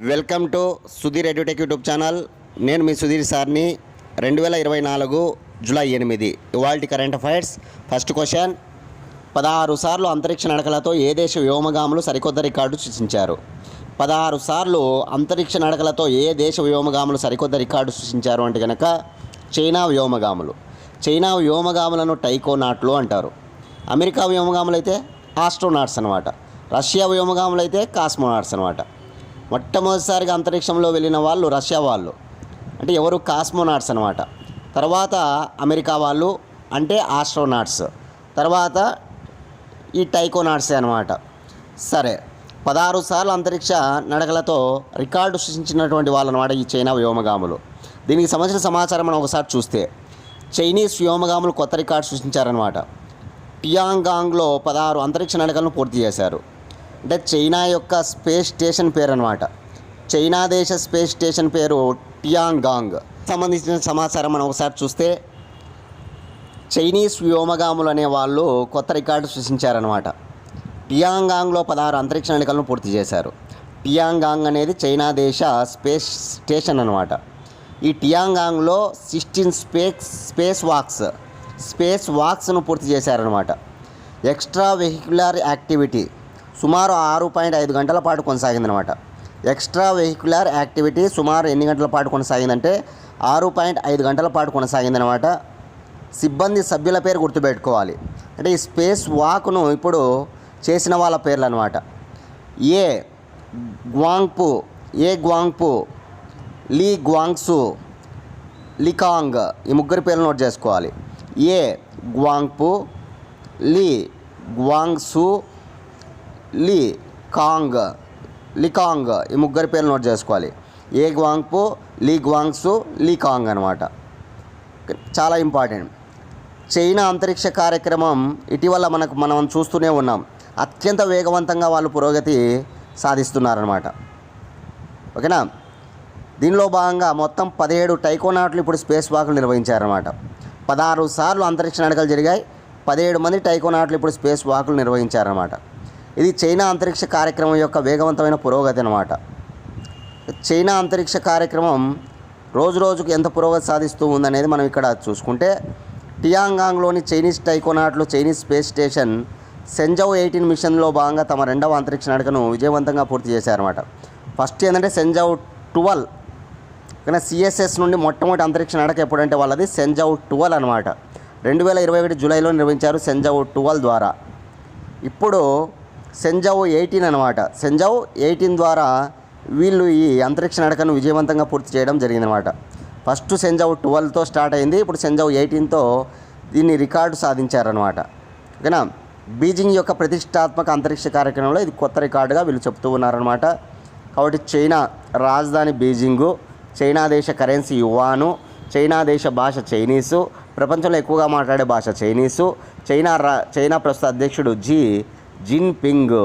Welcome to Sudheer edutech YouTube channel. నేను మీ సుధీర్ సార్ని. 2024 July 8 ఇవాల్టి కరెంట్ అఫైర్స్. ఫస్ట్ క్వశ్చన్, 16 సార్లు అంతరిక్ష నడకలతో ఏ దేశ వ్యోమగాములు సరికొత్త రికార్డు సృష్టించారు? 16 సార్లు అంతరిక్ష నడకలతో ఏ దేశ వ్యోమగాములు సరికొత్త రికార్డు సృష్టించారు అంటే కనుక చైనా వ్యోమగాములు. చైనా వ్యోమగాములను టైకోనాట్లు అంటారు. అమెరికా వ్యోమగాములు అయితే ఆస్ట్రోనాట్స్ అనమాట. రష్యా వ్యోమగాములు అయితే కాస్మోనాట్స్ అనమాట. మొట్టమొదటిసారిగా అంతరిక్షంలో వెళ్ళిన వాళ్ళు రష్యా వాళ్ళు, అంటే ఎవరు? కాస్మోనాట్స్ అనమాట. తర్వాత అమెరికా వాళ్ళు అంటే ఆస్ట్రోనాట్స్, తర్వాత ఈ టైకోనాట్సే అనమాట. సరే, 16 సార్లు అంతరిక్ష నడకలతో రికార్డు సృష్టించినటువంటి వాళ్ళు అనమాట ఈ చైనా వ్యోమగాములు. దీనికి సంబంధించిన సమాచారం మనం ఒకసారి చూస్తే, చైనీస్ వ్యోమగాములు కొత్త రికార్డు సృష్టించారనమాట. టియాంగాంగ్లో 16 అంతరిక్ష నడకలను పూర్తి చేశారు. అంటే చైనా యొక్క స్పేస్ స్టేషన్ పేరు అనమాట. చైనా దేశ స్పేస్ స్టేషన్ పేరు టియాంగాంగ్. సంబంధించిన సమాచారం మనం ఒకసారి చూస్తే, చైనీస్ వ్యోమగాములు అనే వాళ్ళు కొత్త రికార్డు సృష్టించారనమాట. టియాంగాంగ్లో 16 అంతరిక్ష నడకలను పూర్తి చేశారు. టియాంగాంగ్ అనేది చైనా దేశ స్పేస్ స్టేషన్ అనమాట. ఈ టియాంగాంగ్లో 16 స్పేస్ వాక్స్ను పూర్తి చేశారనమాట. ఎక్స్ట్రా వెహిక్యులర్ యాక్టివిటీ సుమారు 6.5 గంటల పాటు కొనసాగిందనమాట. ఎక్స్ట్రా వెహిక్యులర్ యాక్టివిటీ సుమారు ఎన్ని గంటల పాటు కొనసాగిందంటే 6.5 గంటల పాటు కొనసాగిందనమాట. సిబ్బంది సభ్యుల పేరు గుర్తుపెట్టుకోవాలి. అంటే ఈ స్పేస్ వాక్ను ఇప్పుడు చేసిన వాళ్ళ పేర్లు అనమాట. ఏ గ్వాంగ్పు, లీ గ్వాంగ్సు, లికాంగ్, ఈ ముగ్గురి పేర్లు నోట్ చేసుకోవాలి. ఏ గ్వాంగ్పు, లీ గ్వాంగ్సు, లికాంగ్, ఈ ముగ్గురి పేర్లు నోట్ చేసుకోవాలి. ఏ గ్వాంగ్పు, లీ గ్వాంగ్సు, లికాంగ్ అనమాట. చాలా ఇంపార్టెంట్. చైనా అంతరిక్ష కార్యక్రమం ఇటీవల మనం చూస్తూనే ఉన్నాం. అత్యంత వేగవంతంగా వాళ్ళు పురోగతి సాధిస్తున్నారనమాట. ఓకేనా? దీనిలో భాగంగా మొత్తం 17 టైకోనాట్లు ఇప్పుడు స్పేస్ వాక్లు నిర్వహించారనమాట. 16 సార్లు అంతరిక్ష నడకలు జరిగాయి. 17 మంది టైకోనాట్లు ఇప్పుడు స్పేస్ వాక్లు నిర్వహించారనమాట. ఇది చైనా అంతరిక్ష కార్యక్రమం యొక్క వేగవంతమైన పురోగతి అనమాట. చైనా అంతరిక్ష కార్యక్రమం రోజు రోజుకు ఎంత పురోగతి సాధిస్తూ ఉందనేది మనం ఇక్కడ చూసుకుంటే, టియాంగాంగ్లోని చైనీస్ టైకోనాట్లు చైనీస్ స్పేస్ స్టేషన్ సెంజౌ 18 మిషన్లో భాగంగా తమ 2వ అంతరిక్ష నడకను విజయవంతంగా పూర్తి చేశారన్నమాట. ఫస్ట్ ఏంటంటే సెంజౌ 12, కానీ సిఎస్ఎస్ నుండి మొట్టమొదటి అంతరిక్ష నడక ఎప్పుడంటే వాళ్ళది సెంజౌ 12 అనమాట. 2021 జూలైలో నిర్వహించారు సెంజౌ 12 ద్వారా. ఇప్పుడు సెంజౌ 18 అనమాట. సెంజౌ 18 ద్వారా వీళ్ళు ఈ అంతరిక్ష నడకను విజయవంతంగా పూర్తి చేయడం జరిగిందనమాట. ఫస్ట్ సెంజౌ 12తో స్టార్ట్ అయింది. ఇప్పుడు సెంజౌ 18తో దీన్ని రికార్డు సాధించారనమాట. ఓకేనా? బీజింగ్ యొక్క ప్రతిష్టాత్మక అంతరిక్ష కార్యక్రమంలో ఇది కొత్త రికార్డుగా వీళ్ళు చెప్తూ ఉన్నారనమాట. కాబట్టి చైనా రాజధాని బీజింగు, చైనా దేశ కరెన్సీ యువాను, చైనా దేశ భాష చైనీసు, ప్రపంచంలో ఎక్కువగా మాట్లాడే భాష చైనీసు. చైనా ప్రస్తుత అధ్యక్షుడు జీ జిన్పింగ్.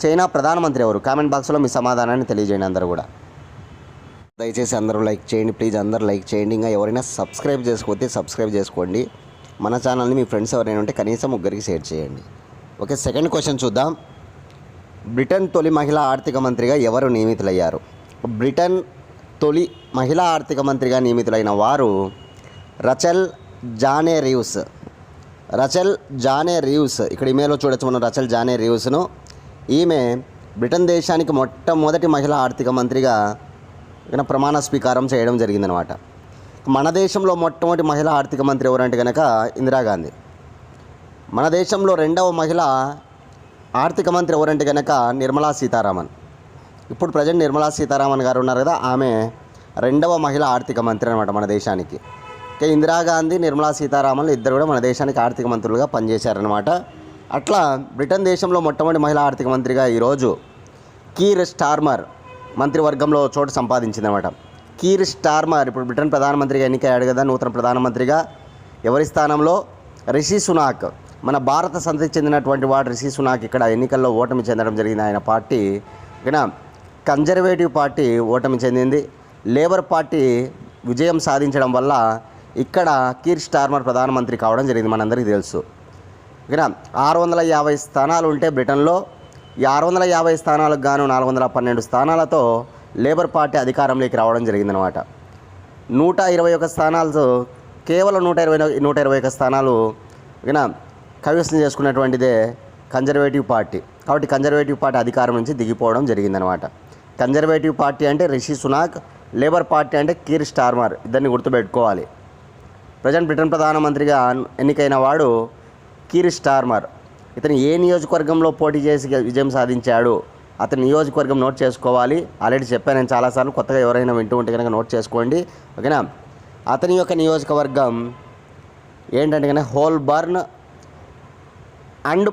చైనా ప్రధానమంత్రి ఎవరు? కామెంట్ బాక్స్లో మీ సమాధానాన్ని తెలియజేయండి అందరూ కూడా. దయచేసి అందరూ లైక్ చేయండి ప్లీజ్, అందరూ లైక్ చేయండి. ఇంకా ఎవరైనా సబ్స్క్రైబ్ చేసుకోతే సబ్స్క్రైబ్ చేసుకోండి. మన ఛానల్ని మీ ఫ్రెండ్స్ ఎవరైనా ఉంటే కనీసం 3కి షేర్ చేయండి. ఓకే, సెకండ్ క్వశ్చన్ చూద్దాం. బ్రిటన్ తొలి మహిళా ఆర్థిక మంత్రిగా ఎవరు నియమితులయ్యారు? బ్రిటన్ తొలి మహిళా ఆర్థిక మంత్రిగా నియమితులైన వారు రచెల్ జానే రీవ్స్. ఇక్కడ ఇమేలో చూడొచ్చు మనం రచెల్ జానే రీవ్స్ను. ఈమె బ్రిటన్ దేశానికి మొట్టమొదటి మహిళా ఆర్థిక మంత్రిగా ప్రమాణ స్వీకారం చేయడం జరిగిందనమాట. మన దేశంలో మొట్టమొదటి మహిళా ఆర్థిక మంత్రి ఎవరంటే కనుక ఇందిరాగాంధీ. మన దేశంలో 2వ మహిళా ఆర్థిక మంత్రి ఎవరంటే కనుక నిర్మలా సీతారామన్. ఇప్పుడు ప్రజెంట్ నిర్మలా సీతారామన్ గారు ఉన్నారు కదా, ఆమె 2వ మహిళా ఆర్థిక మంత్రి అనమాట మన దేశానికి. ఓకే, ఇందిరాగాంధీ, నిర్మలా సీతారామన్ ఇద్దరు కూడా మన దేశానికి ఆర్థిక మంత్రులుగా పనిచేశారనమాట. అట్లా బ్రిటన్ దేశంలో మొట్టమొదటి మహిళా ఆర్థిక మంత్రిగా ఈరోజు కీర్ స్టార్మర్ మంత్రివర్గంలో చోటు సంపాదించిందనమాట. కీర్ స్టార్మర్ ఇప్పుడు బ్రిటన్ ప్రధానమంత్రిగా ఎన్నికయ్యాడు కదా, నూతన ప్రధానమంత్రిగా. ఎవరి స్థానంలో? రిషి సునాక్. మన భారత సంతతికి చెందినటువంటి వాడు రిషి సునాక్ ఇక్కడ ఎన్నికల్లో ఓటమి చెందడం జరిగింది. ఆయన పార్టీ ఓకేనా, కన్జర్వేటివ్ పార్టీ ఓటమి చెందింది. లేబర్ పార్టీ విజయం సాధించడం వల్ల ఇక్కడ కీర్ స్టార్మర్ ప్రధానమంత్రి కావడం జరిగింది, మనందరికీ తెలుసు. ఓకేనా? 650 స్థానాలు ఉంటే బ్రిటన్లో ఈ 650 స్థానాలకు గాను 412 స్థానాలతో లేబర్ పార్టీ అధికారంలోకి రావడం జరిగిందనమాట. 121 స్థానాలు కేవలం 121 స్థానాలు కైవసం చేసుకున్నటువంటిదే కన్జర్వేటివ్ పార్టీ. కాబట్టి కన్జర్వేటివ్ పార్టీ అధికారం నుంచి దిగిపోవడం జరిగిందనమాట. కన్జర్వేటివ్ పార్టీ అంటే రిషి సునాక్, లేబర్ పార్టీ అంటే కీర్ స్టార్మర్. ఇద్దరిని గుర్తుపెట్టుకోవాలి. ప్రజెంట్ బ్రిటన్ ప్రధానమంత్రిగా ఎన్నికైన వాడు కీర్ స్టార్మర్. ఇతను ఏ నియోజకవర్గంలో పోటీ చేసి విజయం సాధించాడు, అతని నియోజకవర్గం నోట్ చేసుకోవాలి. ఆల్రెడీ చెప్పాను నేను చాలాసార్లు, కొత్తగా ఎవరైనా వింటూ ఉంటే కనుక నోట్ చేసుకోండి, ఓకేనా. అతని యొక్క నియోజకవర్గం ఏంటంటే కనుక హోల్బర్న్ అండ్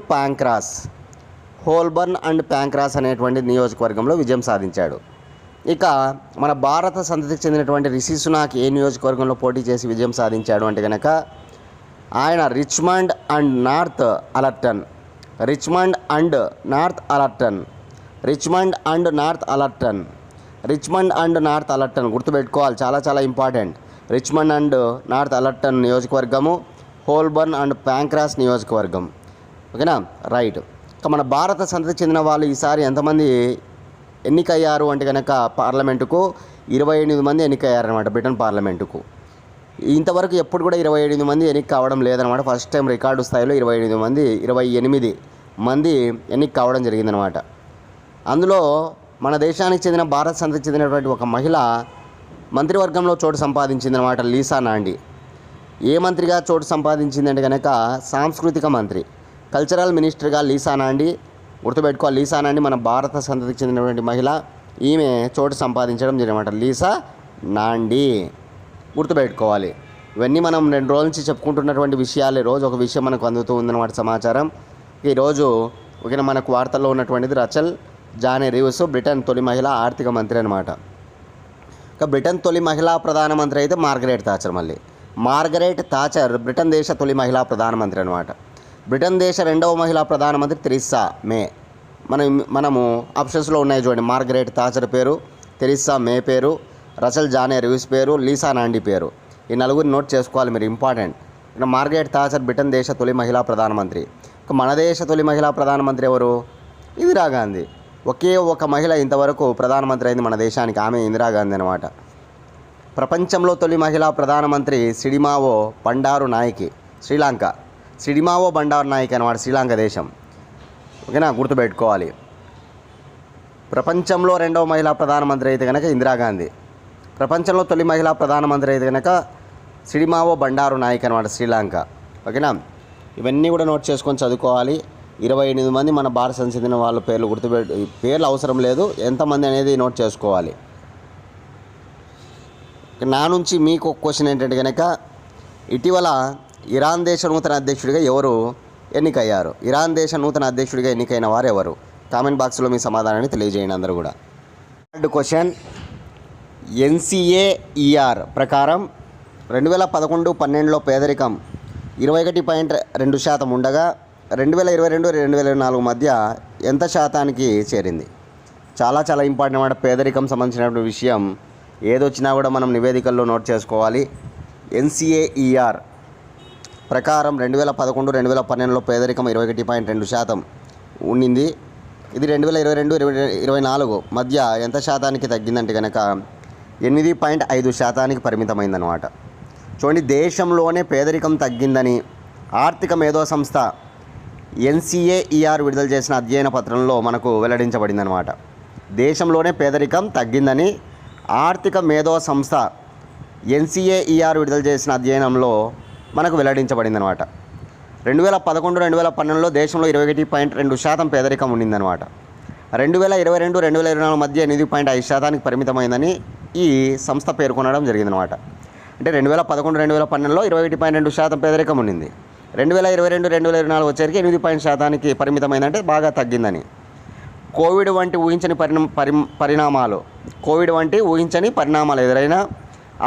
ప్యాంక్రాస్ అనేటువంటి నియోజకవర్గంలో విజయం సాధించాడు. ఇక మన భారత సంతతికి చెందినటువంటి రిషి సునాక్ ఏ నియోజకవర్గంలో పోటీ చేసి విజయం సాధించాడు అంటే కనుక ఆయన రిచ్మండ్ అండ్ నార్త్ అలర్టన్ గుర్తుపెట్టుకోవాలి, చాలా చాలా important. Richmond and North Allerton నియోజకవర్గము, హోల్బర్న్ అండ్ ప్యాంక్రాస్ నియోజకవర్గం, ఓకేనా. రైట్. ఇక మన భారత సంతతికి చెందిన వాళ్ళు ఈసారి ఎంతమంది ఎన్నికయ్యారు అంటే కనుక పార్లమెంటుకు 28 మంది ఎన్నికయ్యారనమాట. బ్రిటన్ పార్లమెంటుకు ఇంతవరకు ఎప్పుడు కూడా 28 మంది ఎన్నిక కావడం లేదనమాట. ఫస్ట్ టైం రికార్డు స్థాయిలో 28 మంది ఎన్నిక కావడం జరిగిందనమాట. అందులో మన దేశానికి చెందిన భారత సంతతికి చెందినటువంటి ఒక మహిళ మంత్రివర్గంలో చోటు సంపాదించిందనమాట, లీసా నాండి. ఏ మంత్రిగా చోటు సంపాదించిందంటే కనుక సాంస్కృతిక మంత్రి, కల్చరల్ మినిస్టర్గా లీసా నాండి. గుర్తుపెట్టుకోవాలి, లీసా నాండి మన భారత సంతతికి చెందినటువంటి మహిళ. ఈమె చోటు సంపాదించడం జరిగినమాట, లీసా నాండి. గుర్తుపెట్టుకోవాలి. ఇవన్నీ మనం 2 రోజుల నుంచి చెప్పుకుంటున్నటువంటి విషయాలే. రోజు ఒక విషయం మనకు అందుతూ ఉందన్నమాట సమాచారం. ఈరోజు ఓకేనా మనకు వార్తల్లో ఉన్నటువంటిది రచల్ జానే రీవ్స్, బ్రిటన్ తొలి మహిళా ఆర్థిక మంత్రి అనమాట. ఇక బ్రిటన్ తొలి మహిళా ప్రధానమంత్రి అయితే మార్గరెట్ థాచర్ బ్రిటన్ దేశ తొలి మహిళా ప్రధానమంత్రి అనమాట. బ్రిటన్ దేశ 2వ మహిళా ప్రధానమంత్రి థెరెసా మే. మనము ఆప్షన్స్లో ఉన్నాయి చూడండి, మార్గరెట్ థాచర్ పేరు, థెరెసా మే పేరు, రచల్ జానే రీవ్స్ పేరు, లీసా నాండి పేరు. ఈ నలుగురిని నోట్ చేసుకోవాలి మీరు, ఇంపార్టెంట్. ఇక మార్గరెట్ థాచర్ బ్రిటన్ దేశ తొలి మహిళా ప్రధానమంత్రి. ఇక మన దేశ తొలి మహిళా ప్రధానమంత్రి ఎవరు? ఇందిరాగాంధీ. ఒకే ఒక మహిళ ఇంతవరకు ప్రధానమంత్రి అయింది మన దేశానికి, ఆమె ఇందిరాగాంధీ అనమాట. ప్రపంచంలో తొలి మహిళా ప్రధానమంత్రి సిడిమావో బండారు నాయకి, శ్రీలంక. సిడిమావో బండారు నాయకి అనమాట, శ్రీలంక దేశం, ఓకేనా. గుర్తుపెట్టుకోవాలి. ప్రపంచంలో 2వ మహిళా ప్రధానమంత్రి అయితే కనుక ఇందిరాగాంధీ. ప్రపంచంలో తొలి మహిళా ప్రధానమంత్రి అయితే కనుక సిడిమావో బండారు నాయక్ అనమాట, శ్రీలంక, ఓకేనా. ఇవన్నీ కూడా నోట్ చేసుకొని చదువుకోవాలి. 28 మంది మన భారత సంతతికి చెందిన వాళ్ళ పేర్లు అవసరం లేదు, ఎంతమంది అనేది నోట్ చేసుకోవాలి. నా నుంచి మీకు ఒక క్వశ్చన్ ఏంటంటే కనుక ఇటీవల ఇరాన్ దేశ నూతన అధ్యక్షుడిగా ఎవరు ఎన్నికయ్యారు? ఇరాన్ దేశ నూతన అధ్యక్షుడిగా ఎన్నికైన వారు ఎవరు? కామెంట్ బాక్స్లో మీ సమాధానాన్ని తెలియజేయండి అందరూ కూడా. థర్డ్ క్వశ్చన్, NCAER ప్రకారం 2011-12లో పేదరికం 21.2% ఉండగా 2022-2024 మధ్య ఎంత శాతానికి చేరింది? చాలా చాలా ఇంపార్టెంట్ అన్నమాట. పేదరికం సంబంధించినటువంటి విషయం ఏదొచ్చినా కూడా మనం నివేదికల్లో నోట్ చేసుకోవాలి. NCAER ప్రకారం 2011-2012లో పేదరికం 21.2% ఉండింది. ఇది 2022-2024 మధ్య ఎంత శాతానికి తగ్గిందంటే కనుక 8.5% పరిమితమైందనమాట. చూడండి, దేశంలోనే పేదరికం తగ్గిందని ఆర్థిక మేధో సంస్థ NCAER విడుదల చేసిన అధ్యయన పత్రంలో మనకు వెల్లడించబడిందనమాట. దేశంలోనే పేదరికం తగ్గిందని ఆర్థిక మేధో సంస్థ NCAER విడుదల చేసిన అధ్యయనంలో మనకు వెల్లడించబడిందనమాట. 2011-2012లో దేశంలో 21.2% పేదరికం ఉండిందనమాట. 2022-2024 మధ్య 8.5% పరిమితమైందని ఈ సంస్థ పేర్కొనడం జరిగిందనమాట. అంటే 2011-2012లో 21.2% పేదరికం ఉండింది. 2022-2024 వచ్చేసరికి 8% పరిమితమైందంటే బాగా తగ్గిందని. కోవిడ్ వంటి ఊహించని పరిణామాలు ఎదురైనా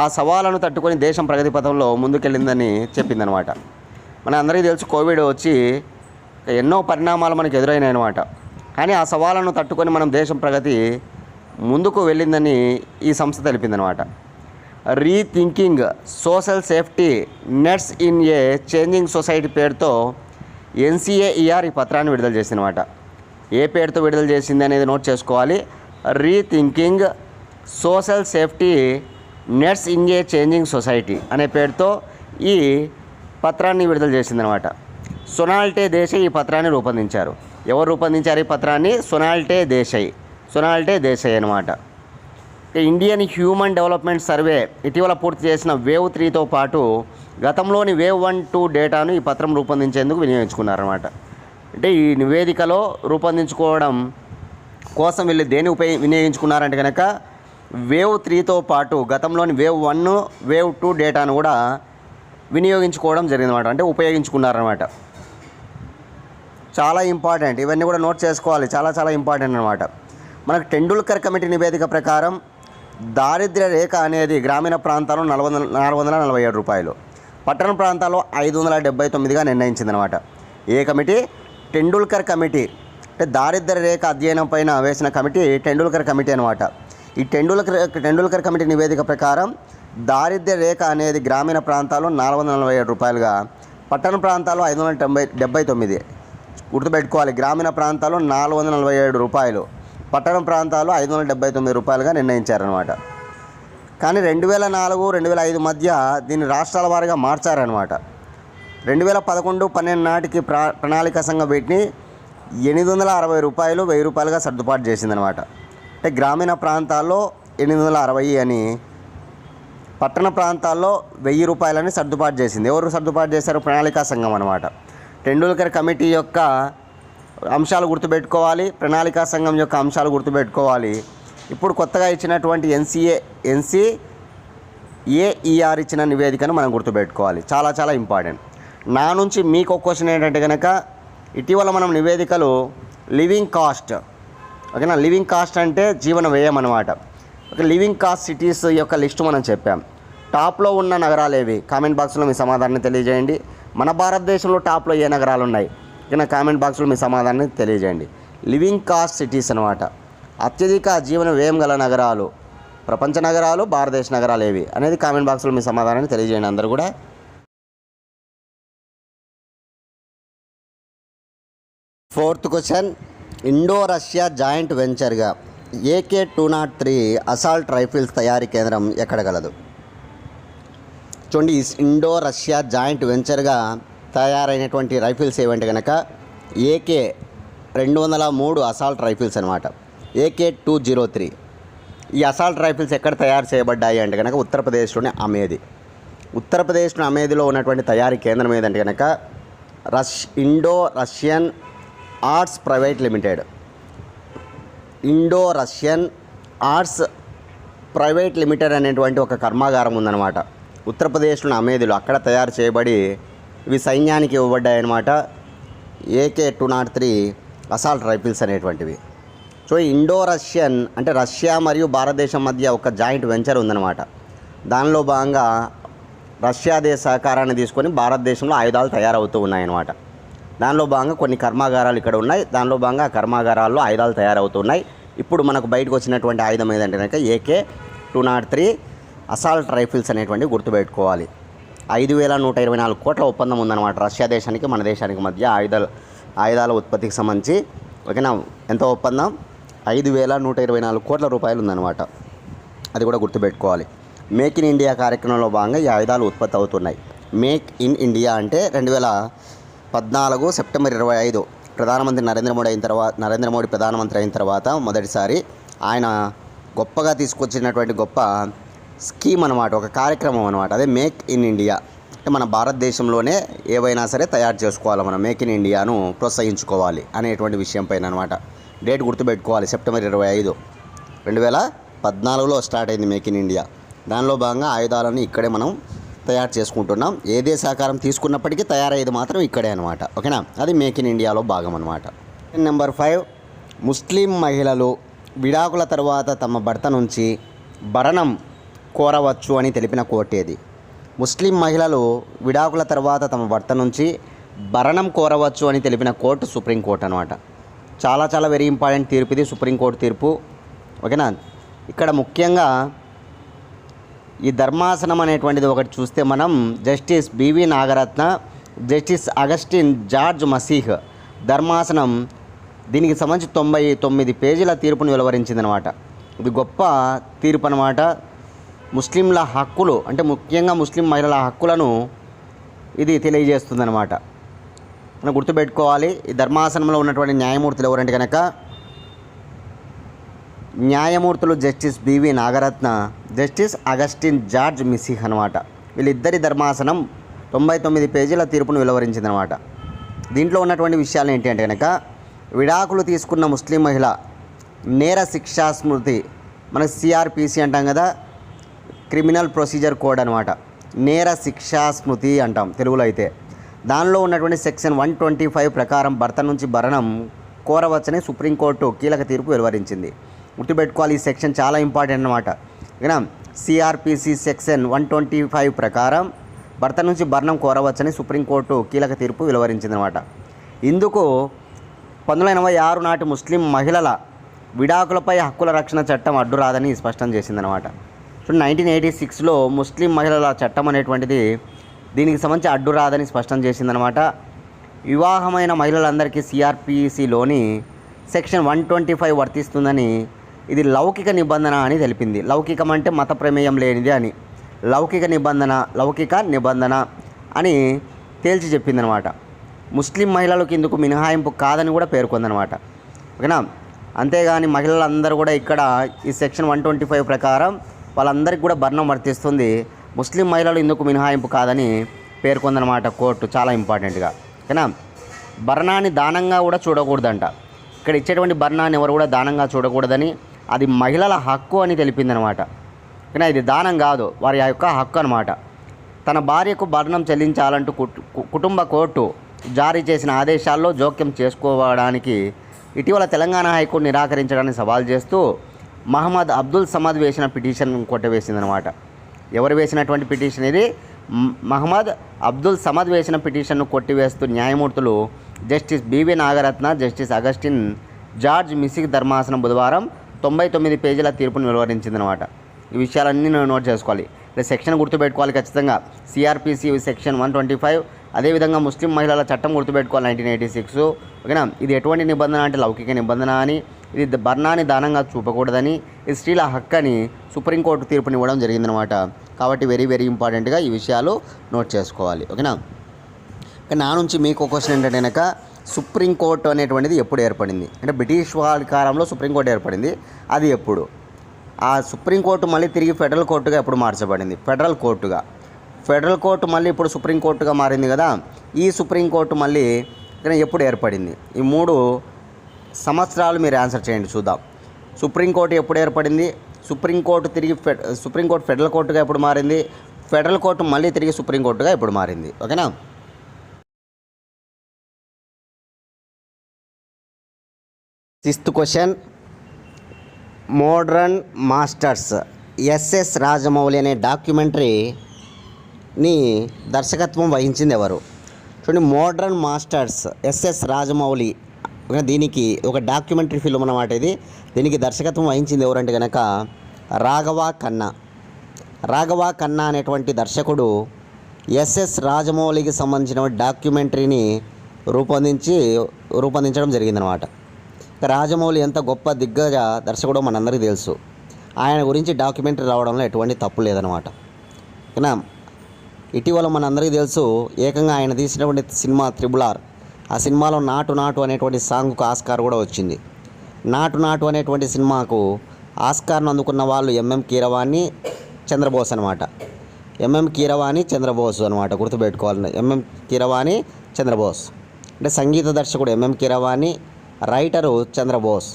ఆ సవాళ్ళను తట్టుకొని దేశం ప్రగతి పథంలో ముందుకెళ్ళిందని చెప్పిందనమాట. మన అందరికీ తెలుసు, కోవిడ్ వచ్చి ఎన్నో పరిణామాలు మనకు ఎదురైనాయి అనమాట. కానీ ఆ సవాళ్ళను తట్టుకొని మనం దేశం ప్రగతి ముందుకు వెళ్ళిందని ఈ సంస్థ తెలిపిందనమాట. Rethinking social safety nets in a changing society పేరుతో NCAER ఈ పత్రాన్ని విడుదల చేసిందనమాట. ఏ పేరుతో విడుదల చేసింది అనేది నోట్ చేసుకోవాలి. Rethinking social safety nets in a changing society అనే పేరుతో ఈ పత్రాన్ని విడుదల చేసిందనమాట. సొనాల్టే దేశాయ్ ఈ పత్రాన్ని రూపొందించారు. ఎవరు రూపొందించారు ఈ పత్రాన్ని? సొనాల్టే దేశాయ్ అనమాట. ఇండియన్ హ్యూమన్ డెవలప్మెంట్ సర్వే ఇటీవల పూర్తి చేసిన వేవ్ 3తో పాటు గతంలోని వేవ్ 1, 2 డేటాను ఈ పత్రం రూపొందించేందుకు వినియోగించుకున్నారన్నమాట. అంటే ఈ నివేదికలో రూపొందించుకోవడం కోసం వీళ్ళు దేని వినియోగించుకున్నారంటే కనుక వేవ్ 3తో పాటు గతంలోని వేవ్ 1, వేవ్ 2 డేటాను కూడా వినియోగించుకోవడం జరిగిందన్నమాట. అంటే ఉపయోగించుకున్నారన్నమాట. చాలా ఇంపార్టెంట్, ఇవన్నీ కూడా నోట్ చేసుకోవాలి, చాలా ఇంపార్టెంట్ అనమాట. మనకు టెండూల్కర్ కమిటీ నివేదిక ప్రకారం దారిద్ర్య రేఖ అనేది గ్రామీణ ప్రాంతాల్లో 447 రూపాయలు, పట్టణ ప్రాంతాల్లో 579గా నిర్ణయించిందనమాట. ఏ కమిటీ? టెండూల్కర్ కమిటీ. అంటే దారిద్ర్య రేఖ అధ్యయనం పైన వేసిన కమిటీ టెండూల్కర్ కమిటీ అనమాట. ఈ టెండూల్కర్ కమిటీ నివేదిక ప్రకారం దారిద్ర్య రేఖ అనేది గ్రామీణ ప్రాంతాల్లో 447 రూపాయలుగా, పట్టణ ప్రాంతాల్లో 579. గుర్తుపెట్టుకోవాలి, గ్రామీణ ప్రాంతాల్లో 447 రూపాయలు, పట్టణ ప్రాంతాల్లో 579 రూపాయలుగా నిర్ణయించారనమాట. కానీ 2004-2005 మధ్య దీన్ని రాష్ట్రాల వారీగా మార్చారనమాట. 2011-12 నాటికి ప్రణాళిక సంఘం వీటిని 860 రూపాయలు, 1000 రూపాయలుగా సర్దుబాటు చేసిందనమాట. అంటే గ్రామీణ ప్రాంతాల్లో 860 అని, పట్టణ ప్రాంతాల్లో 1000 రూపాయలని సర్దుబాటు చేసింది. ఎవరు సర్దుబాటు చేశారు? ప్రణాళికా సంఘం అనమాట. టెండూల్కర్ కమిటీ యొక్క అంశాలు గుర్తుపెట్టుకోవాలి, ప్రణాళికా సంఘం యొక్క అంశాలు గుర్తుపెట్టుకోవాలి. ఇప్పుడు కొత్తగా ఇచ్చినటువంటి NCAER ఇచ్చిన నివేదికను మనం గుర్తుపెట్టుకోవాలి. చాలా ఇంపార్టెంట్. నా నుంచి మీకు ఒక క్వశ్చన్ ఏంటంటే కనుక ఇటీవల మనం నివేదికలు లివింగ్ కాస్ట్, ఓకేనా, లివింగ్ కాస్ట్ అంటే జీవన వ్యయం అనమాట. లివింగ్ కాస్ట్ సిటీస్ యొక్క లిస్టు మనం చెప్పాం. టాప్లో ఉన్న నగరాలు ఏవి? కామెంట్ బాక్స్లో మీ సమాధానాన్ని తెలియజేయండి. మన భారతదేశంలో టాప్లో ఏ నగరాలు ఉన్నాయి? ఓకేనా, కామెంట్ బాక్స్లో మీ సమాధానాన్ని తెలియజేయండి. లివింగ్ కాస్ట్ సిటీస్ అనమాట. అత్యధిక జీవన వ్యయం గల నగరాలు, ప్రపంచ నగరాలు, భారతదేశ నగరాలు ఏవి అనేది కామెంట్ బాక్స్లో మీ సమాధానాన్ని తెలియజేయండి అందరూ కూడా. Fourth question, Indo Russia joint వెంచర్గా AK-203 అసాల్ట్ రైఫిల్స్ తయారీ కేంద్రం ఎక్కడ గలదు? చూడండి, ఇండో రష్యా జాయింట్ వెంచర్గా తయారైనటువంటి రైఫిల్స్ ఏవంటే కనుక AK-203 అసాల్ట్ రైఫిల్స్ అనమాట. AK-203 ఈ అసాల్ట్ రైఫిల్స్ ఎక్కడ తయారు చేయబడ్డాయి అంటే కనుక ఉత్తరప్రదేశ్లోని అమేధిలో ఉన్నటువంటి తయారీ కేంద్రం ఏదంటే కనుక Indo Russian arts private limited. Indo Russian arts private limited అనేటువంటి ఒక కర్మాగారం ఉందన్నమాట ఉత్తరప్రదేశ్లోని అమేధిలో. అక్కడ తయారు చేయబడి ఇవి సైన్యానికి ఇవ్వబడ్డాయి అన్నమాట. AK-203 అసాల్ట్ రైఫిల్స్ అనేటువంటివి. సో ఇండో రష్యన్ అంటే రష్యా మరియు భారతదేశం మధ్య ఒక జాయింట్ వెంచర్ ఉందన్నమాట. దానిలో భాగంగా రష్యా దేశ సహకారాన్ని తీసుకొని భారతదేశంలో ఆయుధాలు తయారవుతూ ఉన్నాయన్నమాట. దానిలో భాగంగా కొన్ని కర్మాగారాలు ఇక్కడ ఉన్నాయి. దానిలో భాగంగా కర్మాగారాల్లో ఆయుధాలు తయారవుతున్నాయి. ఇప్పుడు మనకు బయటకు వచ్చినటువంటి ఆయుధం ఏదంటే కనుక AK-203 అసాల్ట్ రైఫిల్స్ అనేటువంటి గుర్తుపెట్టుకోవాలి. 5,124 కోట్ల ఒప్పందం ఉందన్నమాట రష్యా దేశానికి మన దేశానికి మధ్య ఆయుధాల ఉత్పత్తికి సంబంధించి. ఓకేనా, ఎంత ఒప్పందం? 5,124 కోట్ల రూపాయలు ఉందన్నమాట. అది కూడా గుర్తుపెట్టుకోవాలి. మేక్ ఇన్ ఇండియా కార్యక్రమంలో భాగంగా ఈ ఆయుధాలు ఉత్పత్తి అవుతున్నాయి. మేక్ ఇన్ ఇండియా అంటే 2014 సెప్టెంబర్ 25 ప్రధానమంత్రి నరేంద్ర మోడీ ప్రధానమంత్రి అయిన తర్వాత మొదటిసారి ఆయన గొప్పగా తీసుకొచ్చినటువంటి గొప్ప స్కీమ్ అనమాట, ఒక కార్యక్రమం అనమాట. అదే మేక్ ఇన్ ఇండియా. అంటే మన భారతదేశంలోనే ఏవైనా సరే తయారు చేసుకోవాలి, మనం మేక్ ఇన్ ఇండియాను ప్రోత్సహించుకోవాలి అనేటువంటి విషయం పైన అనమాట. డేట్ గుర్తుపెట్టుకోవాలి, సెప్టెంబర్ 25 2014లో స్టార్ట్ అయింది మేక్ ఇన్ ఇండియా. దానిలో భాగంగా ఆయుధాలను ఇక్కడే మనం తయారు చేసుకుంటున్నాం. ఏ దేశ సహకారం తీసుకున్నప్పటికీ తయారయ్యేది మాత్రం ఇక్కడే అనమాట. ఓకేనా, అది మేక్ ఇన్ ఇండియాలో భాగం అనమాట. నెంబర్ 5, ముస్లిం మహిళలు విడాకుల తర్వాత తమ భర్త నుంచి భరణం కోరవచ్చు అని తెలిపిన కోర్టు ఏది? ముస్లిం మహిళలు విడాకుల తర్వాత తమ భర్త నుంచి భరణం కోరవచ్చు అని తెలిపిన కోర్టు సుప్రీంకోర్టు అనమాట. చాలా వెరీ ఇంపార్టెంట్ తీర్పు ఇది, సుప్రీంకోర్టు తీర్పు. ఓకేనా, ఇక్కడ ముఖ్యంగా ఈ ధర్మాసనం అనేటువంటిది ఒకటి చూస్తే మనం justice BV Nagarathna, justice Augustine George Masih ధర్మాసనం దీనికి సంబంధించి 99 పేజీల తీర్పును వెలువరించిందనమాట. ఇది గొప్ప తీర్పు అనమాట. ముస్లింల హక్కులు అంటే ముఖ్యంగా ముస్లిం మహిళల హక్కులను ఇది తెలియజేస్తుందన్నమాట. మనం గుర్తుపెట్టుకోవాలి. ఈ ధర్మాసనంలో ఉన్నటువంటి న్యాయమూర్తులు ఎవరంటే కనుక న్యాయమూర్తులు justice B V Nagarathna, justice Augustine George Masih అనమాట. వీళ్ళిద్దరి ధర్మాసనం 99 పేజీల తీర్పును వెలువరించిందనమాట. దీంట్లో ఉన్నటువంటి విషయాలు ఏంటి అంటే కనుక విడాకులు తీసుకున్న ముస్లిం మహిళ నేర శిక్షా స్మృతి, మనకు సిఆర్పిసి అంటాం కదా, క్రిమినల్ ప్రొసీజర్ కోడ్ అనమాట. నేర శిక్షా స్మృతి అంటాం తెలుగులో అయితే. దానిలో ఉన్నటువంటి సెక్షన్ 125 ప్రకారం భర్త నుంచి భరణం కోరవచ్చని సుప్రీంకోర్టు కీలక తీర్పు వెలువరించింది. గుర్తుపెట్టుకోవాలి, ఈ సెక్షన్ చాలా ఇంపార్టెంట్ అనమాట. ఓకేనా. సిఆర్పిసి సెక్షన్ 125 ప్రకారం భర్త నుంచి భరణం కోరవచ్చని సుప్రీంకోర్టు కీలక తీర్పు వెలువరించిందనమాట. ఇందుకు 1986 నాటి ముస్లిం మహిళల విడాకులపై హక్కుల రక్షణ చట్టం అడ్డురాదని స్పష్టం చేసిందనమాట. సో 1986లో ముస్లిం మహిళల చట్టం అనేటువంటిది దీనికి సంబంధించి అడ్డురాదని స్పష్టం చేసిందనమాట. వివాహమైన మహిళలందరికీ సిఆర్పిసిలోని సెక్షన్ 125 వర్తిస్తుందని, ఇది లౌకిక నిబంధన అని తెలిపింది. లౌకికం అంటే మత ప్రమేయం లేనిది అని, లౌకిక నిబంధన అని తేల్చి చెప్పిందనమాట. ముస్లిం మహిళలకు ఇందుకు మినహాయింపు కాదని కూడా పేర్కొందనమాట. ఓకేనా. అంతేగాని మహిళలందరూ కూడా ఇక్కడ ఈ సెక్షన్ 125 ప్రకారం వాళ్ళందరికీ కూడా భరణం వర్తిస్తుంది, ముస్లిం మహిళలు ఇందుకు మినహాయింపు కాదని పేర్కొందనమాట కోర్టు. చాలా ఇంపార్టెంట్గా. ఓకేనా. భరణాన్ని దానంగా కూడా చూడకూడదంట. ఇక్కడ ఇచ్చేటువంటి భరణాన్ని ఎవరు కూడా దానంగా చూడకూడదని, అది మహిళల హక్కు అని తెలిపిందనమాట. ఓకేనా. ఇది దానం కాదు, వారి యొక్క హక్కు అనమాట. తన భార్యకు భరణం చెల్లించాలంటూ కుటుంబ కోర్టు జారీ చేసిన ఆదేశాల్లో జోక్యం చేసుకోవడానికి ఇటీవల తెలంగాణ హైకోర్టు నిరాకరించడాన్ని సవాల్ చేస్తూ మహమ్మద్ అబ్దుల్ సమద్ వేసిన పిటిషన్ కొట్టివేసిందనమాట. ఎవరు వేసినటువంటి పిటిషన్ ఇది? మహమ్మద్ అబ్దుల్ సమద్ వేసిన పిటిషన్ను కొట్టివేస్తూ న్యాయమూర్తులు justice B V Nagarathna, justice Augustine George Masih ధర్మాసనం బుధవారం 99 పేజీల తీర్పును వెలువరించిందనమాట. ఈ విషయాలన్నీ నేను నోట్ చేసుకోవాలి. ఇక్కడ సెక్షన్ గుర్తుపెట్టుకోవాలి ఖచ్చితంగా. సిఆర్పిసి సెక్షన్ 125, అదేవిధంగా ముస్లిం మహిళల చట్టం గుర్తుపెట్టుకోవాలి 1986. ఓకేనా. ఇది ఎటువంటి నిబంధన అంటే లౌకిక నిబంధన అని, ఇది భరణాన్ని దానంగా చూపకూడదని, ఇది స్త్రీల హక్కు అని సుప్రీంకోర్టు తీర్పునివ్వడం జరిగిందనమాట. కాబట్టి వెరీ వెరీ ఇంపార్టెంట్గా ఈ విషయాలు నోట్ చేసుకోవాలి. ఓకేనా. నా నుంచి మీకు క్వశ్చన్ ఏంటంటే కనుక సుప్రీంకోర్టు అనేటువంటిది ఎప్పుడు ఏర్పడింది అంటే బ్రిటిష్ వారి కాలంలో సుప్రీంకోర్టు ఏర్పడింది. అది ఎప్పుడు? ఆ సుప్రీంకోర్టు మళ్ళీ తిరిగి ఫెడరల్ కోర్టుగా ఎప్పుడు మార్చబడింది? ఫెడరల్ కోర్టు మళ్ళీ ఇప్పుడు సుప్రీంకోర్టుగా మారింది కదా. ఈ సుప్రీంకోర్టు మళ్ళీ ఎప్పుడు ఏర్పడింది? ఈ 3 సంవత్సరాలు మీరు ఆన్సర్ చేయండి చూద్దాం. సుప్రీంకోర్టు ఎప్పుడు ఏర్పడింది? సుప్రీంకోర్టు ఫెడరల్ కోర్టుగా ఎప్పుడు మారింది? ఫెడరల్ కోర్టు మళ్ళీ తిరిగి సుప్రీంకోర్టుగా ఎప్పుడు మారింది? ఓకేనా. 6th question. Modern masters SS Rajamouli అనే డాక్యుమెంటరీని దర్శకత్వం వహించింది ఎవరు? చూడండి, మోడ్రన్ మాస్టర్స్ ఎస్ఎస్ రాజమౌళి, దీనికి ఒక డాక్యుమెంటరీ ఫిల్మ్ అన్నమాట ఇది. దీనికి దర్శకత్వం వహించింది ఎవరంటే కనుక రాఘవ ఖన్నా అనేటువంటి దర్శకుడు ఎస్ఎస్ రాజమౌళికి సంబంధించిన డాక్యుమెంటరీని రూపొందించడం జరిగిందనమాట. రాజమౌళి ఎంత గొప్ప దిగ్గజ దర్శకుడో మనందరికీ తెలుసు. ఆయన గురించి డాక్యుమెంటరీ రావడంలో ఎటువంటి తప్పు లేదనమాట. ఓకేనా. ఇటీవల మనందరికీ తెలుసు, ఏకంగా ఆయన తీసినటువంటి సినిమా త్రిబుల్-ఆర్, ఆ సినిమాలో నాటు అనేటువంటి సాంగ్కు ఆస్కార్ కూడా వచ్చింది. నాటు అనేటువంటి సినిమాకు ఆస్కార్ను అందుకున్న వాళ్ళు ఎంఎం కీరవాణి, చంద్రబోస్ అనమాట. ఎంఎం కీరవాణి, చంద్రబోస్ అనమాట, గుర్తుపెట్టుకోవాలి. ఎంఎం కీరవాణి, చంద్రబోస్ అంటే సంగీత దర్శకుడు ఎంఎం కీరవాణి, రైటరు చంద్రబోస్.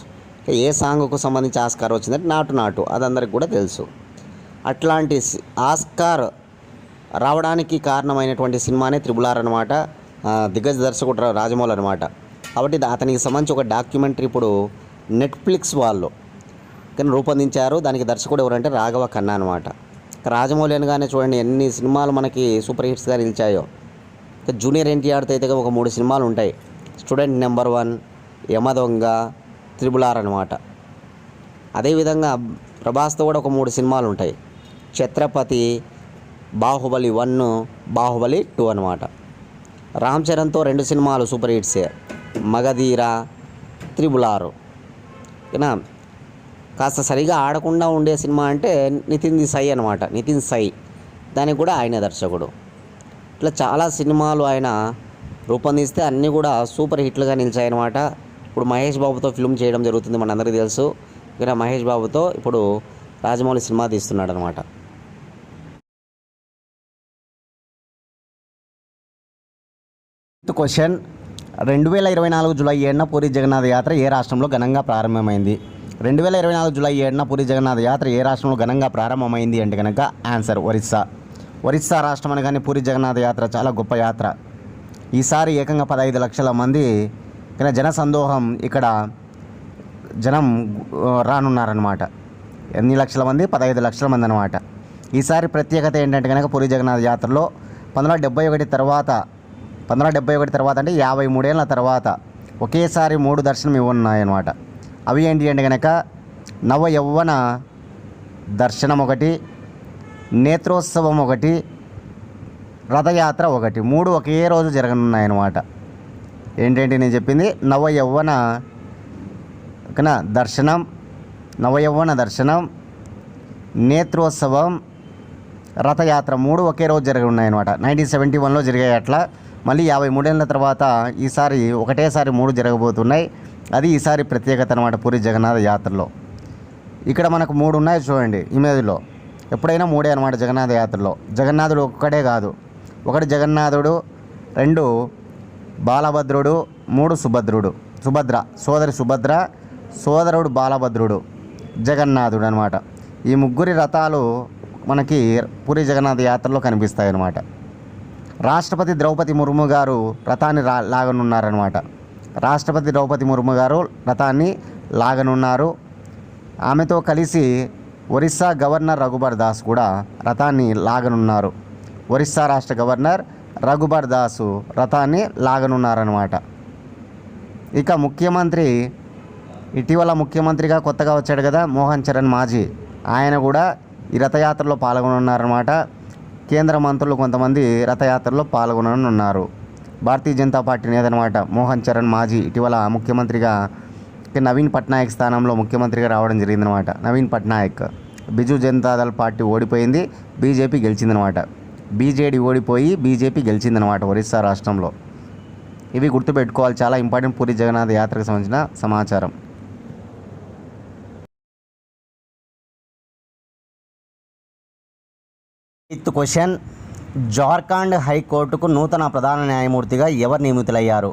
ఏ సాంగ్కు సంబంధించి ఆస్కార్ వచ్చిందంటే నాటు, అది అందరికి కూడా తెలుసు. అట్లాంటి ఆస్కార్ రావడానికి కారణమైనటువంటి సినిమానే త్రిబుల్-ఆర్ అనమాట. దిగ్గజ దర్శకుడు రాజమౌళి అనమాట. కాబట్టి అతనికి సంబంధించి ఒక డాక్యుమెంటరీ ఇప్పుడు నెట్ఫ్లిక్స్ వాళ్ళు కానీ రూపొందించారు. దానికి దర్శకుడు ఎవరంటే రాఘవ ఖన్నా అనమాట. రాజమౌళి అనగానే చూడండి ఎన్ని సినిమాలు మనకి సూపర్ హిట్స్గా నిలిచాయో. జూనియర్ ఎన్టీఆర్తో అయితే ఒక 3 సినిమాలు ఉంటాయి. స్టూడెంట్ నెంబర్ 1, యమదొంగ, త్రిబుల్-ఆర్ అనమాట. అదేవిధంగా ప్రభాస్తో కూడా ఒక 3 సినిమాలు ఉంటాయి. ఛత్రపతి, బాహుబలి 1, బాహుబలి 2 అనమాట. రామ్ చరణ్తో 2 సినిమాలు సూపర్ హిట్సే, మగధీర, త్రిబుల్ ఆర్. ఓకేనా, కాస్త సరిగా ఆడకుండా ఉండే సినిమా అంటే నితిన్ సై అనమాట. నితిన్ సై, దానికి కూడా ఆయనే దర్శకుడు. ఇట్లా చాలా సినిమాలు ఆయన రూపొందిస్తే అన్నీ కూడా సూపర్ హిట్లుగా నిలిచాయన్నమాట. ఇప్పుడు మహేష్ బాబుతో ఫిల్మ్ చేయడం జరుగుతుంది, మనందరికీ తెలుసు. ఇక్కడ మహేష్ బాబుతో ఇప్పుడు రాజమౌళి సినిమా తీస్తున్నాడు అనమాట. క్వశ్చన్, 2024 జూలై 7న పూరి జగన్నాథ యాత్ర ఏ రాష్ట్రంలో ఘనంగా ప్రారంభమైంది? 2024 జూలై 7న పూరి జగన్నాథ యాత్ర ఏ రాష్ట్రంలో ఘనంగా ప్రారంభమైంది అంటే కనుక ఆన్సర్ ఒరిస్సా. ఒరిస్సా రాష్ట్రం అనగానే పూరి జగన్నాథ యాత్ర చాలా గొప్ప యాత్ర. ఈసారి ఏకంగా 15 లక్షల మంది జన సందోహం ఇక్కడ జనం రానున్నారనమాట. ఎన్ని లక్షల మంది? 15 లక్షల మంది అనమాట. ఈసారి ప్రత్యేకత ఏంటంటే కనుక పూరి జగన్నాథ యాత్రలో 1971 తర్వాత అంటే 53 ఏళ్ళ తర్వాత ఒకేసారి 3 దర్శనం ఇవ్వనున్నాయన్నమాట. అవి ఏంటి అంటే కనుక నవ యవ్వన దర్శనం ఒకటి, నేత్రోత్సవం ఒకటి, రథయాత్ర ఒకటి, 3 ఒకే రోజు జరగనున్నాయన్నమాట. ఏంటంటే నేను చెప్పింది నవ యవ్వన దర్శనం, నవయవ్వన దర్శనం, నేత్రోత్సవం, రథయాత్ర 3 ఒకే రోజు జరగనున్నాయన్నమాట. 1971లో జరిగాయి అట్లా. మళ్ళీ 53 ఏళ్ళ తర్వాత ఈసారి ఒకటేసారి 3 జరగబోతున్నాయి. అది ఈసారి ప్రత్యేకత అనమాట పూరి జగన్నాథ యాత్రలో. ఇక్కడ మనకు 3 ఉన్నాయి చూడండి ఇమేజ్లో. ఎప్పుడైనా 3 అనమాట జగన్నాథ యాత్రలో. జగన్నాథుడు ఒక్కడే కాదు, 1 జగన్నాథుడు, 2 బాలభద్రుడు, 3 సుభద్ర, సోదరి సుభద్ర, సోదరుడు బాలభద్రుడు, జగన్నాథుడు అనమాట. ఈ 3 రథాలు మనకి పూరి జగన్నాథ యాత్రలో కనిపిస్తాయి అన్నమాట. రాష్ట్రపతి ద్రౌపది ముర్ము గారు రథాన్ని లాగనున్నారనమాట. రాష్ట్రపతి ద్రౌపది ముర్ము గారు రథాన్ని లాగనున్నారు. ఆమెతో కలిసి ఒరిస్సా గవర్నర్ రఘుబర్ దాస్ కూడా రథాన్ని లాగనున్నారు. ఒరిస్సా రాష్ట్ర గవర్నర్ రఘుబర్ దాసు రథాన్ని లాగనున్నారనమాట. ఇక ముఖ్యమంత్రి, ఇటీవల ముఖ్యమంత్రిగా కొత్తగా వచ్చాడు కదా మోహన్ చరణ్ మాజీ, ఆయన కూడా ఈ రథయాత్రలో పాల్గొనున్నారన్నమాట. కేంద్ర మంత్రులు కొంతమంది రథయాత్రలో పాల్గొననున్నారు. భారతీయ జనతా పార్టీ నేత అనమాట మోహన్ చరణ్ మాజీ ఇటీవల ముఖ్యమంత్రిగా నవీన్ పట్నాయక్ స్థానంలో ముఖ్యమంత్రిగా రావడం జరిగిందనమాట. నవీన్ పట్నాయక్, బిజు జనతాదళ్ పార్టీ ఓడిపోయింది, బీజేపీ గెలిచిందనమాట. బీజేడీ ఓడిపోయి బీజేపీ గెలిచిందనమాట ఒరిస్సా రాష్ట్రంలో. ఇవి గుర్తుపెట్టుకోవాలి, చాలా ఇంపార్టెంట్ పూరి జగన్నాథ యాత్రకు సంబంధించిన సమాచారం. ఫిఫ్త్ క్వశ్చన్, జార్ఖండ్ హైకోర్టుకు నూతన ప్రధాన న్యాయమూర్తిగా ఎవరు నియమితులయ్యారు?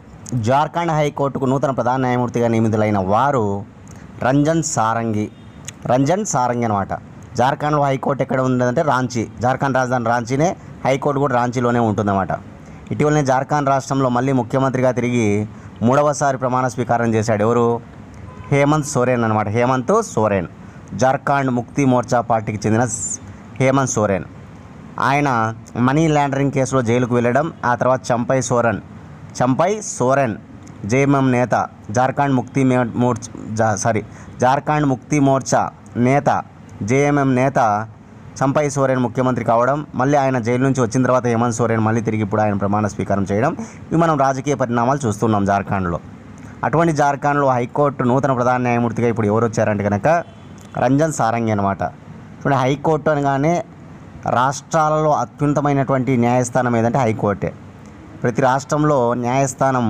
జార్ఖండ్ హైకోర్టుకు నూతన ప్రధాన న్యాయమూర్తిగా నియమితులైన వారు రంజన్ సారంగి అనమాట. జార్ఖండ్లో హైకోర్టు ఎక్కడ ఉందంటే రాంచీ, జార్ఖండ్ రాజధాని రాంచీనే, హైకోర్టు కూడా రాంచీలోనే ఉంటుందన్నమాట. ఇటీవలనే జార్ఖండ్ రాష్ట్రంలో మళ్ళీ ముఖ్యమంత్రిగా తిరిగి 3వసారి ప్రమాణ స్వీకారం చేశాడు. ఎవరు? హేమంత్ సోరెన్ అనమాట. హేమంత్ సోరెన్, జార్ఖండ్ ముక్తి మోర్చా పార్టీకి చెందిన హేమంత్ సోరెన్. ఆయన మనీ లాండరింగ్ కేసులో జైలుకు వెళ్ళడం, ఆ తర్వాత చంపై సోరెన్ జేఎంఎం నేత, జార్ఖండ్ ముక్తి మోర్చా నేత, జేఎంఎం నేత చంపై సోరెన్ ముఖ్యమంత్రి కావడం, మళ్ళీ ఆయన జైలు నుంచి వచ్చిన తర్వాత హేమంత్ సోరెన్ మళ్ళీ తిరిగి ఇప్పుడు ఆయన ప్రమాణ స్వీకారం చేయడం, ఇవి మనం రాజకీయ పరిణామాలు చూస్తున్నాం జార్ఖండ్లో. అటువంటి జార్ఖండ్లో హైకోర్టు నూతన ప్రధాన న్యాయమూర్తిగా ఇప్పుడు ఎవరు వచ్చారంటే కనుక రంజన్ సారంగి అనమాట. ఇప్పుడు హైకోర్టు అనగానే రాష్ట్రాలలో అత్యున్నతమైనటువంటి న్యాయస్థానం ఏదంటే హైకోర్టే. ప్రతి రాష్ట్రంలో న్యాయస్థానం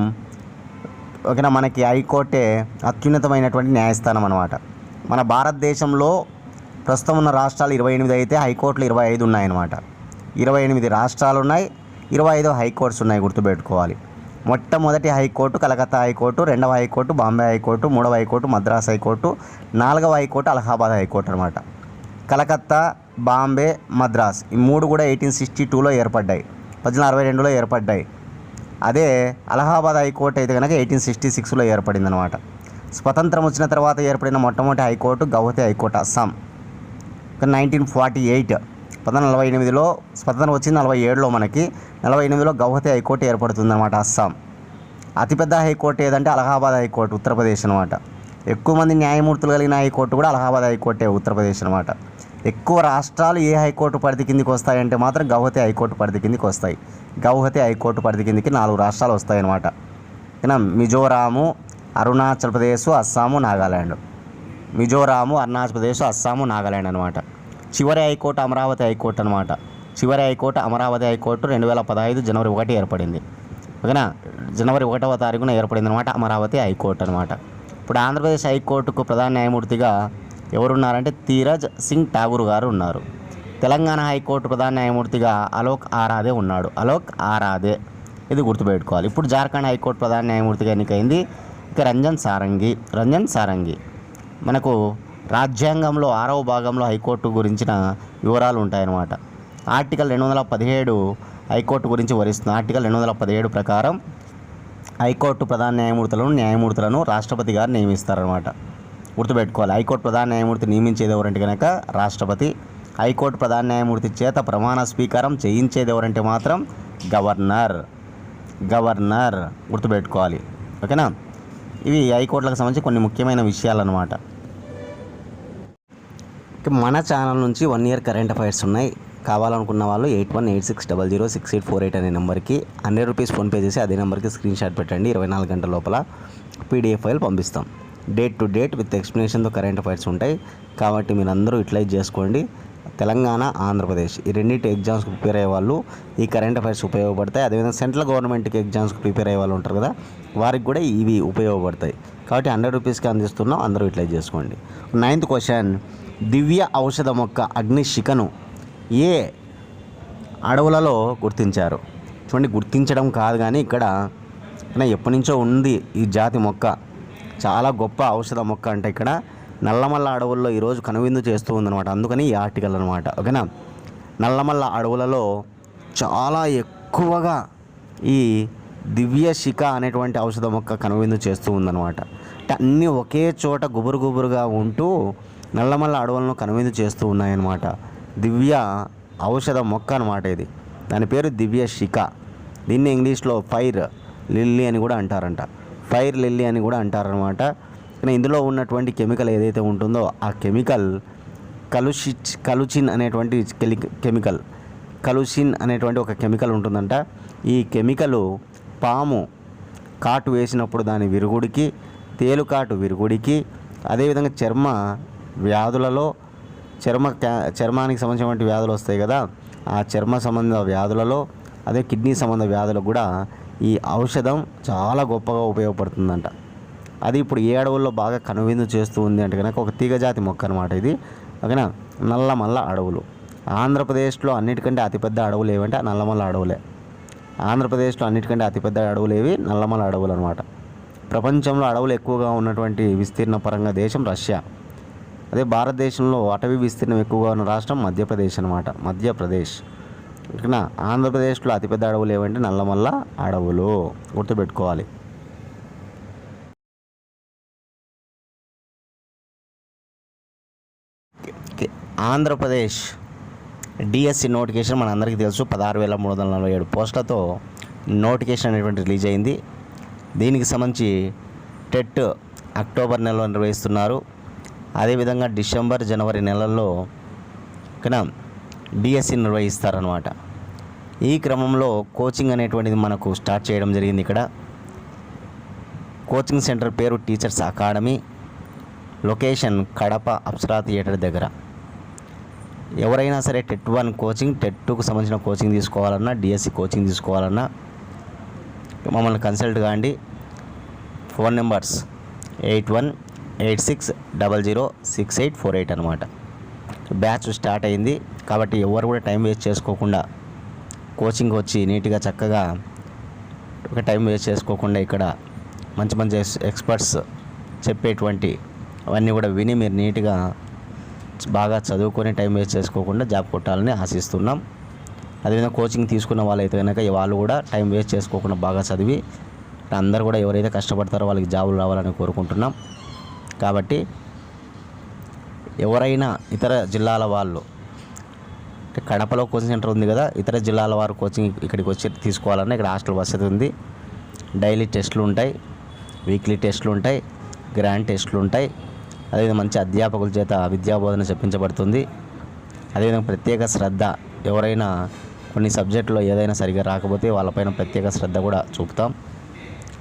ఓకేనా, మనకి హైకోర్టే అత్యున్నతమైనటువంటి న్యాయస్థానం అనమాట. మన భారతదేశంలో ప్రస్తుతం ఉన్న రాష్ట్రాలు 28 అయితే హైకోర్టులు 25 ఉన్నాయన్నమాట. 28 రాష్ట్రాలు ఉన్నాయి, 25 హైకోర్ట్స్ ఉన్నాయి, గుర్తుపెట్టుకోవాలి. మొట్టమొదటి హైకోర్టు కలకత్తా హైకోర్టు, 2వ హైకోర్టు బాంబే హైకోర్టు, 3వ హైకోర్టు మద్రాస్ హైకోర్టు, 4వ హైకోర్టు అలహాబాద్ హైకోర్టు అనమాట. కలకత్తా, బాంబే, మద్రాస్ ఈ 3 కూడా 1862లో ఏర్పడ్డాయి, 1862లో ఏర్పడ్డాయి. అదే అలహాబాద్ హైకోర్టు అయితే కనుక 1866లో ఏర్పడింది అనమాట. స్వతంత్రం వచ్చిన తర్వాత ఏర్పడిన మొట్టమొదటి హైకోర్టు గౌహతి హైకోర్టు, అస్సాం. 1948 1948లో స్వతంత్రం వచ్చింది, 47లో మనకి 48లో గౌహతి హైకోర్టు ఏర్పడుతుందన్నమాట అస్సాం. అతిపెద్ద హైకోర్టు ఏదంటే అలహాబాద్ హైకోర్టు, ఉత్తరప్రదేశ్ అనమాట. ఎక్కువ మంది న్యాయమూర్తులు కలిగిన హైకోర్టు కూడా అలహాబాద్ హైకోర్టే, ఉత్తరప్రదేశ్ అనమాట. ఎక్కువ రాష్ట్రాలు ఏ హైకోర్టు పరిధి కిందికి వస్తాయంటే మాత్రం గౌహతి హైకోర్టు పరిధి కిందికి వస్తాయి. గౌహతి హైకోర్టు పరిధి కిందికి 4 రాష్ట్రాలు వస్తాయన్నమాట. మిజోరాము, అరుణాచల్ ప్రదేశ్, అస్సాము, నాగాల్యాండ్. మిజోరాము, అరుణాచల్ ప్రదేశ్, అస్సాము, నాగాల్యాండ్ అనమాట. చివరి హైకోర్టు అమరావతి హైకోర్టు అనమాట. చివరి హైకోర్టు అమరావతి హైకోర్టు 2015 జనవరి 1 ఏర్పడింది. ఓకేనా, జనవరి 1వ తారీఖున ఏర్పడింది అనమాట అమరావతి హైకోర్టు అనమాట. ఇప్పుడు ఆంధ్రప్రదేశ్ హైకోర్టుకు ప్రధాన న్యాయమూర్తిగా ఎవరున్నారంటే తీరజ్ సింగ్ ఠాగూర్ గారు ఉన్నారు. తెలంగాణ హైకోర్టు ప్రధాన న్యాయమూర్తిగా అలోక్ ఆరాధే ఉన్నాడు. అలోక్ ఆరాధే, ఇది గుర్తుపెట్టుకోవాలి. ఇప్పుడు జార్ఖండ్ హైకోర్టు ప్రధాన న్యాయమూర్తిగా ఎన్నికైంది ఇక రంజన్ సారంగి. మనకు రాజ్యాంగంలో 6వ భాగంలో హైకోర్టు గురించిన వివరాలు ఉంటాయన్నమాట. ఆర్టికల్ 217 హైకోర్టు గురించి వివరిస్తుంది. ఆర్టికల్ 217 ప్రకారం హైకోర్టు ప్రధాన న్యాయమూర్తులను రాష్ట్రపతి గారు నియమిస్తారనమాట. గుర్తుపెట్టుకోవాలి. హైకోర్టు ప్రధాన న్యాయమూర్తి నియమించేది ఎవరంటే కనుక రాష్ట్రపతి. హైకోర్టు ప్రధాన న్యాయమూర్తి చేత ప్రమాణ స్వీకారం చేయించేది ఎవరంటే మాత్రం గవర్నర్. గుర్తుపెట్టుకోవాలి. ఓకేనా, ఇవి హైకోర్టులకు సంబంధించి కొన్ని ముఖ్యమైన విషయాలన్నమాట. మన ఛానల్ నుంచి 1 ఇయర్ కరెంట్ అఫైర్స్ ఉన్నాయి. కావాలనుకున్న వాళ్ళు 8186006848 అనే నెంబర్కి 100 రూపీస్ ఫోన్పే చేసి అదే నెంబర్కి స్క్రీన్ షాట్ పెట్టండి. 24 గంటల లోపల పీడిఎఫ్ ఫైల్ పంపిస్తాం. డేట్ టు డేట్ విత్ ఎక్స్ప్లెనేషన్తో కరెంట్ అఫైర్స్ ఉంటాయి. కాబట్టి మీరు అందరూ యూటిలైజ్ చేసుకోండి. తెలంగాణ, ఆంధ్రప్రదేశ్ ఈ రెండింటి ఎగ్జామ్స్కి ప్రిపేర్ అయ్యే వాళ్ళు ఈ కరెంట్ అఫైర్స్ ఉపయోగపడతాయి. అదేవిధంగా సెంట్రల్ గవర్నమెంట్కి ఎగ్జామ్స్కి ప్రిపేర్ అయ్యే వాళ్ళు ఉంటారు కదా, వారికి కూడా ఇవి ఉపయోగపడతాయి. కాబట్టి 100 రూపీస్కి అందిస్తున్నాం, అందరూ యూటిలైజ్ చేసుకోండి. 9th క్వశ్చన్, దివ్య ఔషధ మొక్క అగ్నిశిఖను ఏ అడవులలో గుర్తించారు? చూడండి, గుర్తించడం కాదు కానీ ఇక్కడ ఎప్పటి నుంచో ఉంది ఈ జాతి మొక్క. చాలా గొప్ప ఔషధ మొక్క. అంటే ఇక్కడ నల్లమల్ల అడవుల్లో ఈరోజు కనువిందు చేస్తూ ఉందన్నమాట. అందుకని ఈ ఆర్టికల్ అనమాట. ఓకేనా, నల్లమల్ల అడవులలో చాలా ఎక్కువగా ఈ దివ్య శిఖ అనేటువంటి ఔషధ మొక్క కనువిందు చేస్తూ ఉందన్నమాట. అంటే అన్నీ ఒకే చోట గుబురుగా ఉంటూ నల్లమల్ల అడవులను కనువిందు చేస్తూ ఉన్నాయన్నమాట. దివ్య ఔషధ మొక్క అనమాట ఇది. దాని పేరు దివ్య శిఖ. దీన్ని ఇంగ్లీష్లో ఫైర్ లిల్లీ అని కూడా అంటారంట. ఫైర్ లిల్లీ అని కూడా అంటారనమాట. కానీ ఇందులో ఉన్నటువంటి కెమికల్ ఏదైతే ఉంటుందో ఆ కెమికల్ కలుచిన్ అనేటువంటి కలుచిన్ అనేటువంటి ఒక కెమికల్ ఉంటుందంట. ఈ కెమికల్ పాము కాటు వేసినప్పుడు దాని విరుగుడికి, తేలుకాటు విరుగుడికి, అదేవిధంగా చర్మ వ్యాధులలో చర్మానికి సంబంధించినటువంటి వ్యాధులు వస్తాయి కదా, ఆ చర్మ సంబంధ వ్యాధులలో, అదే కిడ్నీ సంబంధ వ్యాధులకు కూడా ఈ ఔషధం చాలా గొప్పగా ఉపయోగపడుతుందంట. అది ఇప్పుడు ఏ అడవుల్లో బాగా కనువిందు చేస్తూ ఉంది అంటే కనుక ఒక తీగజాతి మొక్క అనమాట ఇది. ఓకేనా, నల్లమల్ల అడవులు. ఆంధ్రప్రదేశ్లో అన్నిటికంటే అతిపెద్ద అడవులు ఏవంటే నల్లమల్ల అడవులే. ఆంధ్రప్రదేశ్లో అన్నిటికంటే అతిపెద్ద అడవులు ఏవి? నల్లమల్ల అడవులు అనమాట. ప్రపంచంలో అడవులు ఎక్కువగా ఉన్నటువంటి విస్తీర్ణ పరంగా దేశం రష్యా. అదే భారతదేశంలో అటవీ విస్తీర్ణం ఎక్కువగా ఉన్న రాష్ట్రం మధ్యప్రదేశ్ అనమాట. మధ్యప్రదేశ్. ఓకేనా, ఆంధ్రప్రదేశ్లో అతిపెద్ద అడవులు ఏవంటే నల్లమల్ల అడవులు. గుర్తుపెట్టుకోవాలి. ఆంధ్రప్రదేశ్ డిఎస్సి నోటిఫికేషన్ మన అందరికీ తెలుసు. 16,347 పోస్టులతో నోటిఫికేషన్ అనేటువంటి రిలీజ్ అయింది. దీనికి సంబంధించి టెట్ అక్టోబర్ నెలలో నిర్వహిస్తున్నారు. అదేవిధంగా డిసెంబర్, జనవరి నెలల్లో ఓకేనా డిఎస్సి నిర్వహిస్తారనమాట. ఈ క్రమంలో కోచింగ్ అనేటువంటిది మనకు స్టార్ట్ చేయడం జరిగింది. ఇక్కడ కోచింగ్ సెంటర్ పేరు teachers academy. Location Kadapa Apsara theatre దగ్గర. ఎవరైనా సరే టెట్ 1 కోచింగ్, టెట్ 2కు సంబంధించిన కోచింగ్ తీసుకోవాలన్నా, డిఎస్సి కోచింగ్ తీసుకోవాలన్నా మమ్మల్ని కన్సల్ట్ కాండి. ఫోన్ నెంబర్స్ 8186006848 అనమాట. బ్యాచ్ స్టార్ట్ అయింది కాబట్టి ఎవరు కూడా టైం వేస్ట్ చేసుకోకుండా కోచింగ్ వచ్చి నీట్గా చక్కగా ఒక టైం వేస్ట్ చేసుకోకుండా ఇక్కడ మంచి మంచి ఎక్స్పర్ట్స్ చెప్పేటువంటి అవన్నీ కూడా విని మీరు నీట్గా బాగా చదువుకొని టైం వేస్ట్ చేసుకోకుండా జాబ్ కొట్టాలని ఆశిస్తున్నాం. అదేవిధంగా కోచింగ్ తీసుకున్న వాళ్ళైతే కనుక వాళ్ళు కూడా టైం వేస్ట్ చేసుకోకుండా బాగా చదివి అందరూ కూడా ఎవరైతే కష్టపడతారో వాళ్ళకి జాబులు రావాలని కోరుకుంటున్నాం. కాబట్టి ఎవరైనా ఇతర జిల్లాల వాళ్ళు, కడపలో కోచింగ్ సెంటర్ ఉంది కదా, ఇతర జిల్లాల వారు కోచింగ్ ఇక్కడికి వచ్చి తీసుకోవాలన్నా ఇక్కడ హాస్టల్ వసతి ఉంది. డైలీ టెస్టులు ఉంటాయి, వీక్లీ టెస్టులు ఉంటాయి, గ్రాండ్ టెస్టులు ఉంటాయి. అదేవిధంగా మంచి అధ్యాపకుల చేత విద్యాబోధన చెప్పించబడుతుంది. అదేవిధంగా ప్రత్యేక శ్రద్ధ, ఎవరైనా కొన్ని సబ్జెక్టులో ఏదైనా సరిగా రాకపోతే వాళ్ళపైన ప్రత్యేక శ్రద్ధ కూడా చూపుతాం.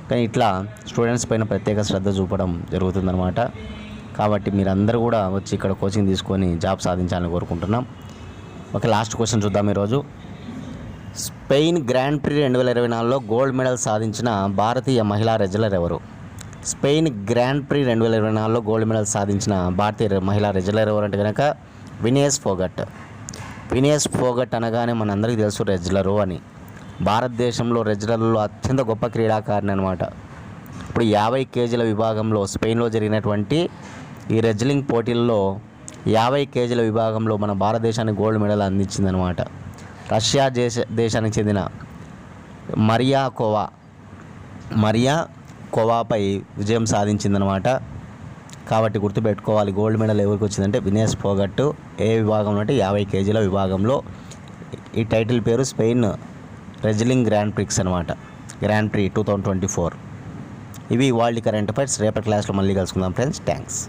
కానీ ఇట్లా స్టూడెంట్స్ పైన ప్రత్యేక శ్రద్ధ చూపడం జరుగుతుందన్నమాట. కాబట్టి మీరందరూ కూడా వచ్చి ఇక్కడ కోచింగ్ తీసుకొని జాబ్ సాధించాలని కోరుకుంటున్నాం. ఓకే, లాస్ట్ క్వశ్చన్ చూద్దాం ఈరోజు. స్పెయిన్ గ్రాండ్ ప్రీ 2024లో గోల్డ్ మెడల్ సాధించిన భారతీయ మహిళా రెజ్లర్ ఎవరు? స్పెయిన్ గ్రాండ్ ప్రీ 2024లో గోల్డ్ మెడల్ సాధించిన భారతీయ మహిళా రెజ్లర్ ఎవరంటే కనుక వినేస్ ఫోగట్. వినేస్ ఫోగట్ అనగానే మనందరికీ తెలుసు రెజ్లరు అని. భారతదేశంలో రెజ్లర్లో అత్యంత గొప్ప క్రీడాకారిణి అనమాట. ఇప్పుడు 50 కేజీల విభాగంలో స్పెయిన్లో జరిగినటువంటి ఈ రెజ్లింగ్ పోటీల్లో 50 కేజీల విభాగంలో మన భారతదేశానికి గోల్డ్ మెడల్ అందించిందనమాట. రష్యా దేశానికి చెందిన మరియా కోవాపై విజయం సాధించిందనమాట. కాబట్టి గుర్తుపెట్టుకోవాలి, గోల్డ్ మెడల్ ఎవరికి వచ్చిందంటే వినేస్ ఫోగట్. ఏ విభాగంలో అంటే 50 కేజీల విభాగంలో. ఈ టైటిల్ పేరు స్పెయిన్ రెజ్లింగ్ గ్రాండ్ ప్రిక్స్ అనమాట, గ్రాండ్ ప్రీ 2024. ఇవి వరల్డ్ కరెంట్ అఫైర్స్. రేపటి క్లాస్లో మళ్ళీ కలుసుకుందాం ఫ్రెండ్స్. థ్యాంక్స్.